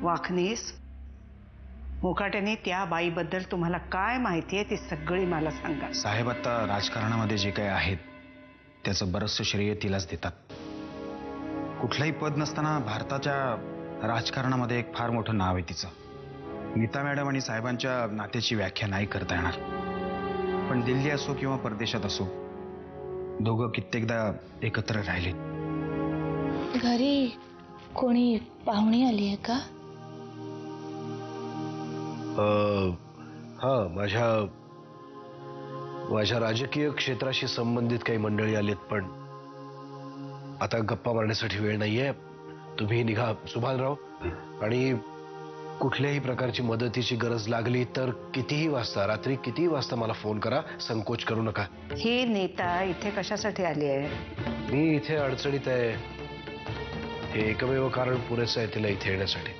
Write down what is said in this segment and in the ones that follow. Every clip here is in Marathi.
वाखनीस, मुकाट्याने त्या बाईबद्दल तुम्हाला काय माहिती आहे ती सगळी मला सांगा. साहेब, आता राजकारणामध्ये जे काही आहेत त्याचं बरंचसं श्रेय तिलाच देतात. कुठलंही पद नसताना भारताच्या राजकारणामध्ये एक फार मोठं नाव आहे तिचं. नीता मॅडम आणि साहेबांच्या नात्याची व्याख्या नाही करता येणार. पण दिल्ली असो किंवा परदेशात असो, दोघं कित्येकदा एकत्र राहिले. घरी कोणी पाहुणी आली आहे का? हा, माझ्या राजकीय क्षेत्राशी संबंधित काही मंडळी आलेत, पण आता गप्पा मारण्यासाठी वेळ नाहीये. तुम्ही निघा सुभानराव, आणि कुठल्याही प्रकारची मदतीची गरज लागली तर रात्री कितीही वाजता मला फोन करा, संकोच करू नका. ही नेता इथे कशासाठी आली आहे? मी इथे अडचणीत आहे हे एकमेव कारण पुरेसं आहे तिला इथे येण्यासाठी.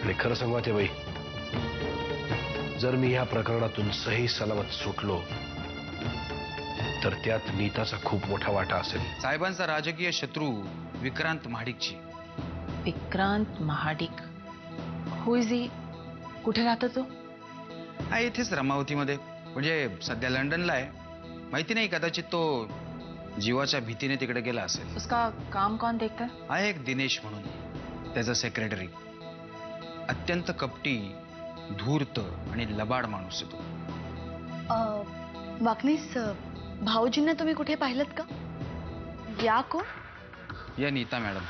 आणि खरं सांगू ते बाई, जर मी ह्या प्रकरणातून सही सलामत सुटलो तर त्यात नीताचा खूप मोठा वाटा असेल. साहेबांचा राजकीय शत्रू विक्रांत महाडिकची. विक्रांत महाडिक? हु इज ही? कुठे राहतो तो? हा, इथेच रमावतीमध्ये. म्हणजे सध्या लंडनला आहे. माहिती नाही, कदाचित तो जीवाच्या भीतीने तिकडे गेला असेल. उसका काम कौन देखता? आहे एक दिनेश म्हणून, त्याचा सेक्रेटरी. अत्यंत कपटी, धूर्त आणि लबाड माणूस आहे तो. वाकनीस, भाऊजींना तुम्ही कुठे पाहिलं का? या कोण? या नीता मॅडम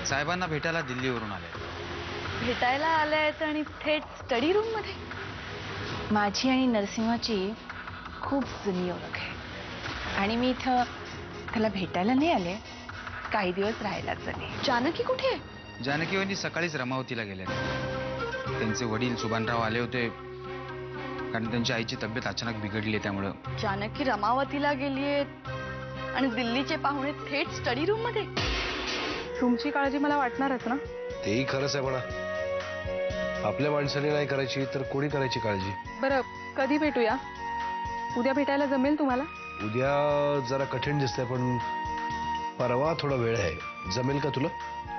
साहेबांना भेटायला दिल्लीवरून आले. भेटायला आल्यात आणि थेट स्टडी रूम मध्ये? माझी आणि नरसिंहाची खूप जुनी ओळख आहे आणि मी इथं त्याला भेटायला नाही आले, काही दिवस राहायलाच आले. जानकी कुठे आहे? जानकी वहिनी सकाळीच रमावतीला गेले. त्यांचे वडील सुभानराव आले होते, कारण त्यांच्या आईची तब्येत अचानक बिघडली. त्यामुळं जानकी रमावतीला गेलीये आणि दिल्लीचे पाहुणे थेट स्टडी रूम मध्ये? तुमची काळजी मला वाटणारच ना? तेही खरंच आहे म्हणा. आपल्या माणसाने नाही करायची तर कोणी करायची काळजी? बरं, कधी भेटूया? उद्या भेटायला जमेल तुम्हाला? उद्या जरा कठीण दिसतंय, पण परवा थोडा वेळ आहे. जमेल का तुला?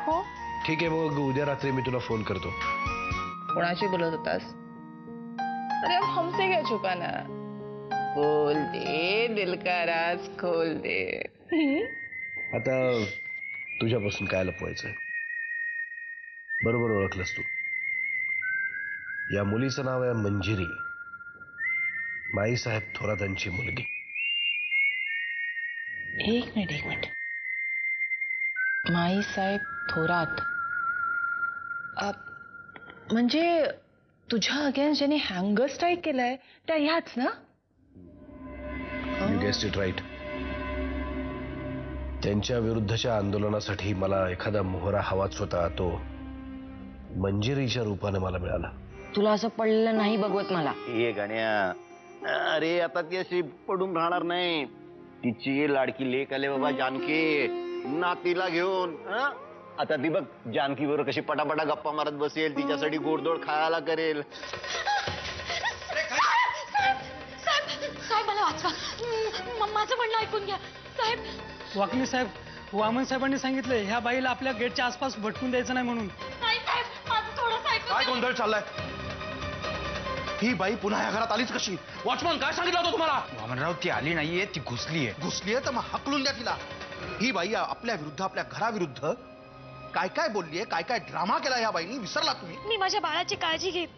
हो. ठीक आहे, मग उद्या रात्री मी तुला फोन करतो. कोणाशी बोलत होतास? अरे अब हमसे क्या छुपाना? खोल दे दिल का राज, खोल दे. आता तुझ्यापासून काय लपवायचंय? बरोबर ओळखलंस तू. या मुलीचं नाव आहे मंजिरी, माईसाहेब थोरातांची मुलगी. एक मिनिट. माईसाहेब थोरात म्हणजे तुझ्या अगेन्स्ट ज्याने हँगर स्ट्राईक केलाय त्या ह्याच ना? You guessed it right. त्यांच्या विरुद्धच्या आंदोलनासाठी मला एखादा मोहरा हवाच होता, तो मंजिरीच्या रूपाने मला मिळाला. तुला असं पडलेलं नाही बघवत मला. हे गण्या, अरे आता ती अशी पडून राहणार नाही. तिची लाडकी लेक आले बाबा जानकी, नातीला घेऊन. आता ती बघ जानकी बरोबर कशी पटापटा गप्पा मारत बसेल, तिच्यासाठी गोडधोड खायला करेल. साहेब मला वाचवा, माझं म्हणणं ऐकून घ्या. साहेब. वाकणी साहेब, वामन साहेबांनी सांगितलंय ह्या बाईला आपल्या गेटच्या आसपास भटकून द्यायचं नाही म्हणून. नाही साहेब, माझं थोडंसं ऐकून. काय गोंधळ चाललाय? ही बाई पुन्हा या घरात आलीच कशी? वॉचमन काय सांगितलं होतं तुम्हाला? वामनराव, ती आली नाहीये, ती घुसलीये. घुसलीये तर मग हकलून द्या तिला. ही बाई आपल्या विरुद्ध, आपल्या घराविरुद्ध काय काय बोललीये, काय काय ड्रामा केला या बाईनी, विसरला तुम्ही? मी माझ्या बाळाची काळजी घेईन.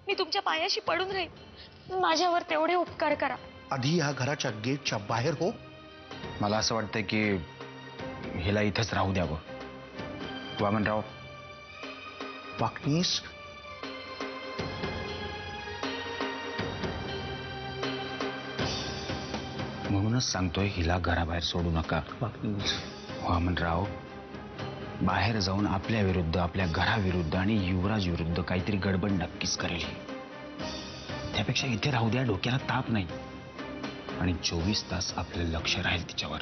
मी तुमच्या पायाशी पडून राहीन. माझ्यावर तेवढे उपकार करा. आधी या घराच्या गेटच्या बाहेर हो. मला असं वाटतंय की हिला इथंच राहू द्यावं. वामनराव. वाकनीस, म्हणूनच सांगतोय हिला घराबाहेर सोडू नका. वामनराव, बाहेर जाऊन आपल्या विरुद्ध, आपल्या घराविरुद्ध आणि युवराज विरुद्ध काहीतरी गडबड नक्कीच करेल. त्यापेक्षा इथे राहू द्या, डोक्याला ताप नाही. आणि 24 तास आपलं लक्ष राहील तिच्यावर.